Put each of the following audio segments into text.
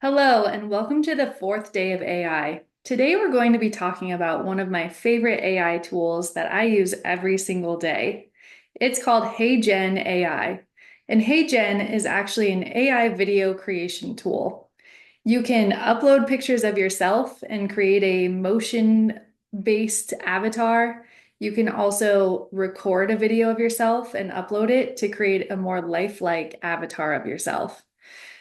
Hello, and welcome to the fourth day of AI. Today, we're going to be talking about one of my favorite AI tools that I use every single day. It's called HeyGen AI. And HeyGen is actually an AI video creation tool. You can upload pictures of yourself and create a motion-based avatar. You can also record a video of yourself and upload it to create a more lifelike avatar of yourself.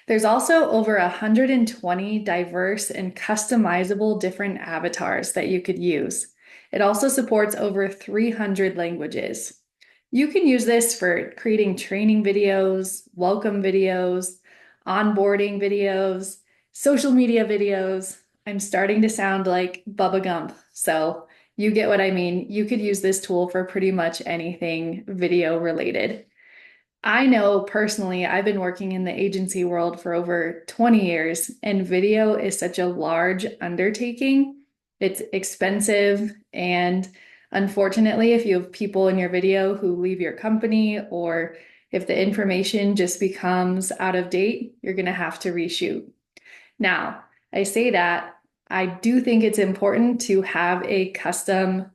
There's also over 120 diverse and customizable different avatars that you could use. It also supports over 300 languages. You can use this for creating training videos, welcome videos, onboarding videos, social media videos. I'm starting to sound like Bubba Gump, so you get what I mean. You could use this tool for pretty much anything video related. I know personally, I've been working in the agency world for over 20 years, and video is such a large undertaking. It's expensive, and unfortunately, if you have people in your video who leave your company or if the information just becomes out of date, you're going to have to reshoot. Now, I say that I do think it's important to have a custom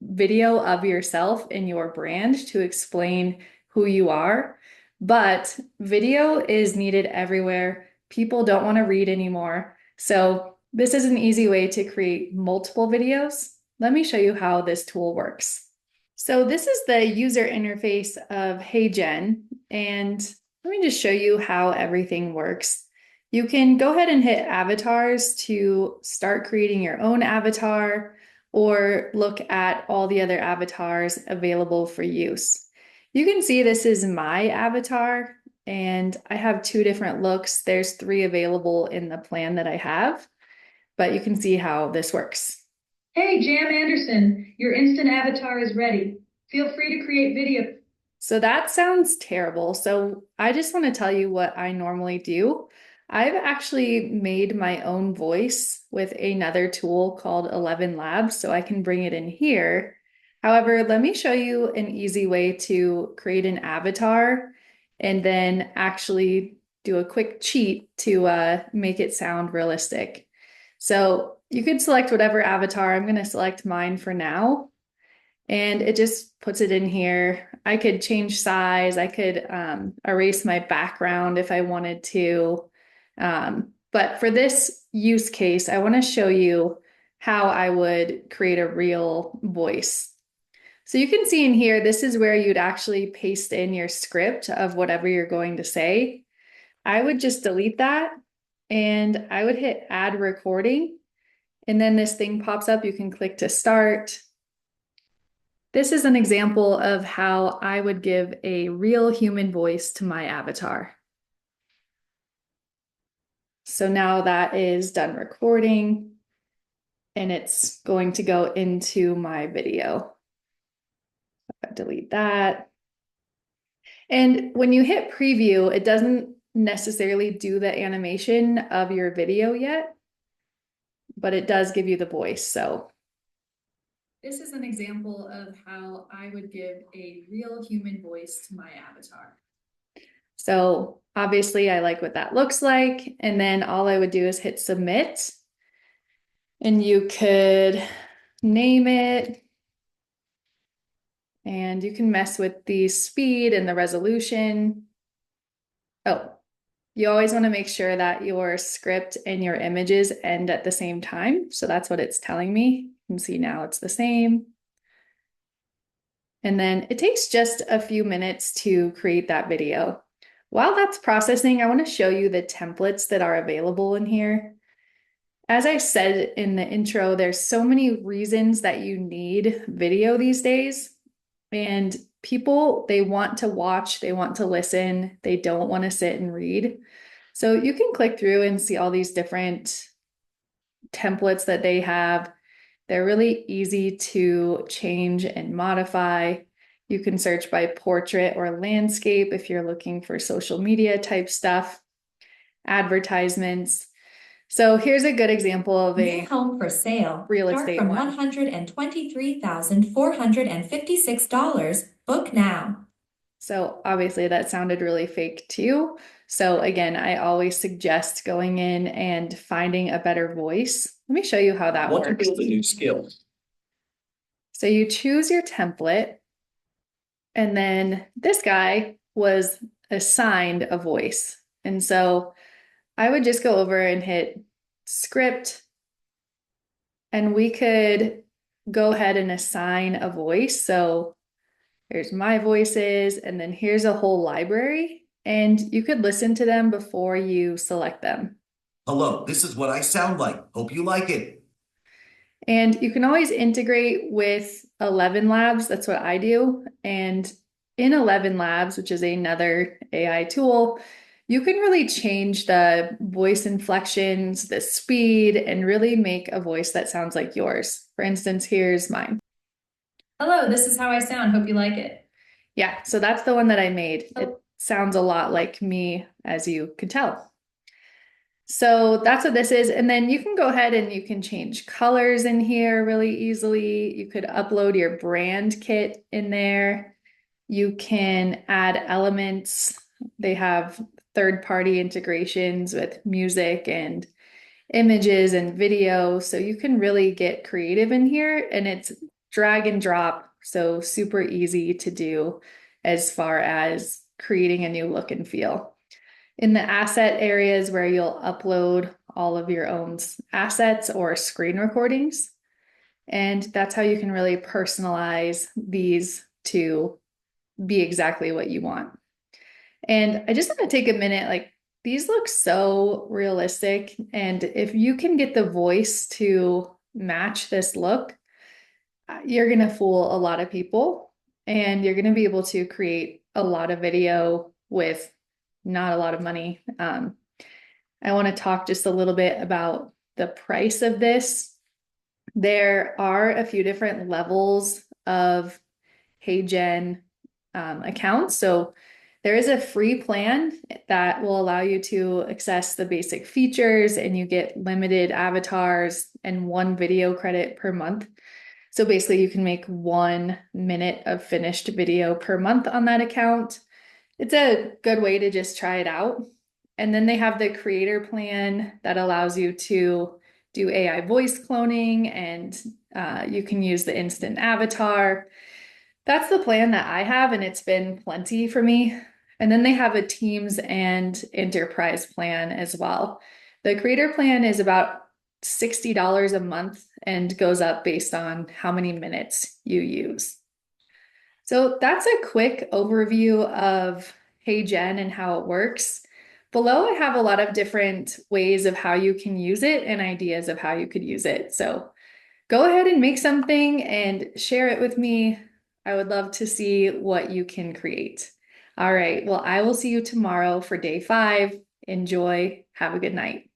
video of yourself and your brand to explain who you are. But video is needed everywhere. People don't want to read anymore. So this is an easy way to create multiple videos. Let me show you how this tool works. So this is the user interface of HeyGen, and let me just show you how everything works. You can go ahead and hit avatars to start creating your own avatar or look at all the other avatars available for use. You can see this is my avatar, and I have two different looks. There's three available in the plan that I have, but you can see how this works. Hey, Jam Anderson, your instant avatar is ready. Feel free to create video. So that sounds terrible. So I just want to tell you what I normally do. I've actually made my own voice with another tool called 11 Labs, so I can bring it in here. However, let me show you an easy way to create an avatar and then actually do a quick cheat to make it sound realistic. So you could select whatever avatar. I'm going to select mine for now. And it just puts it in here. I could change size. I could erase my background if I wanted to. But for this use case, I want to show you how I would create a real voice. So you can see in here, this is where you'd actually paste in your script of whatever you're going to say. I would just delete that and I would hit add recording. And then this thing pops up. You can click to start. This is an example of how I would give a real human voice to my avatar. So now that is done recording and it's going to go into my video. Delete that. And when you hit preview, it doesn't necessarily do the animation of your video yet, but it does give you the voice. So this is an example of how I would give a real human voice to my avatar. So obviously I like what that looks like. And then all I would do is hit submit. And you could name it. And you can mess with the speed and the resolution. Oh, you always want to make sure that your script and your images end at the same time. So that's what it's telling me. You can see now it's the same. And then it takes just a few minutes to create that video. While that's processing, I want to show you the templates that are available in here. As I said in the intro, there's so many reasons that you need video these days. And people, they want to watch, they want to listen, they don't want to sit and read. So you can click through and see all these different templates that they have. They're really easy to change and modify. You can search by portrait or landscape if you're looking for social media type stuff, advertisements. So here's a good example of a New home for sale. real Start estate from one. $123,456. Book now. So obviously that sounded really fake too. So again, I always suggest going in and finding a better voice. Let me show you how that Want to works. build a new skill. So you choose your template, and then this guy was assigned a voice. And so I would just go over and hit script, and we could go ahead and assign a voice. So here's my voices, and then here's a whole library, and you could listen to them before you select them. Hello, this is what I sound like. Hope you like it. And you can always integrate with 11 Labs. That's what I do. And in 11 Labs, which is another AI tool, you can really change the voice inflections, the speed, and really make a voice that sounds like yours. For instance, here's mine. Hello, this is how I sound. Hope you like it. Yeah, so that's the one that I made. It sounds a lot like me, as you could tell. So that's what this is. And then you can go ahead and you can change colors in here really easily. You could upload your brand kit in there. You can add elements. They have third-party integrations with music and images and video. So you can really get creative in here, and it's drag and drop. So super easy to do as far as creating a new look and feel. In the asset areas where you'll upload all of your own assets or screen recordings. And that's how you can really personalize these to be exactly what you want. And I just want to take a minute, like these look so realistic. And if you can get the voice to match this look, you're going to fool a lot of people, and you're going to be able to create a lot of video with not a lot of money. I want to talk just a little bit about the price of this. There are a few different levels of HeyGen accounts. So there is a free plan that will allow you to access the basic features, and you get limited avatars and one video credit per month. So basically, you can make 1 minute of finished video per month on that account. It's a good way to just try it out. And then they have the creator plan that allows you to do AI voice cloning, and you can use the instant avatar. That's the plan that I have, and it's been plenty for me. And then they have a Teams and Enterprise plan as well. The creator plan is about $60 a month and goes up based on how many minutes you use. So that's a quick overview of HeyGen and how it works. Below, I have a lot of different ways of how you can use it and ideas of how you could use it. So go ahead and make something and share it with me. I would love to see what you can create. All right, well, I will see you tomorrow for day 5. Enjoy. Have a good night.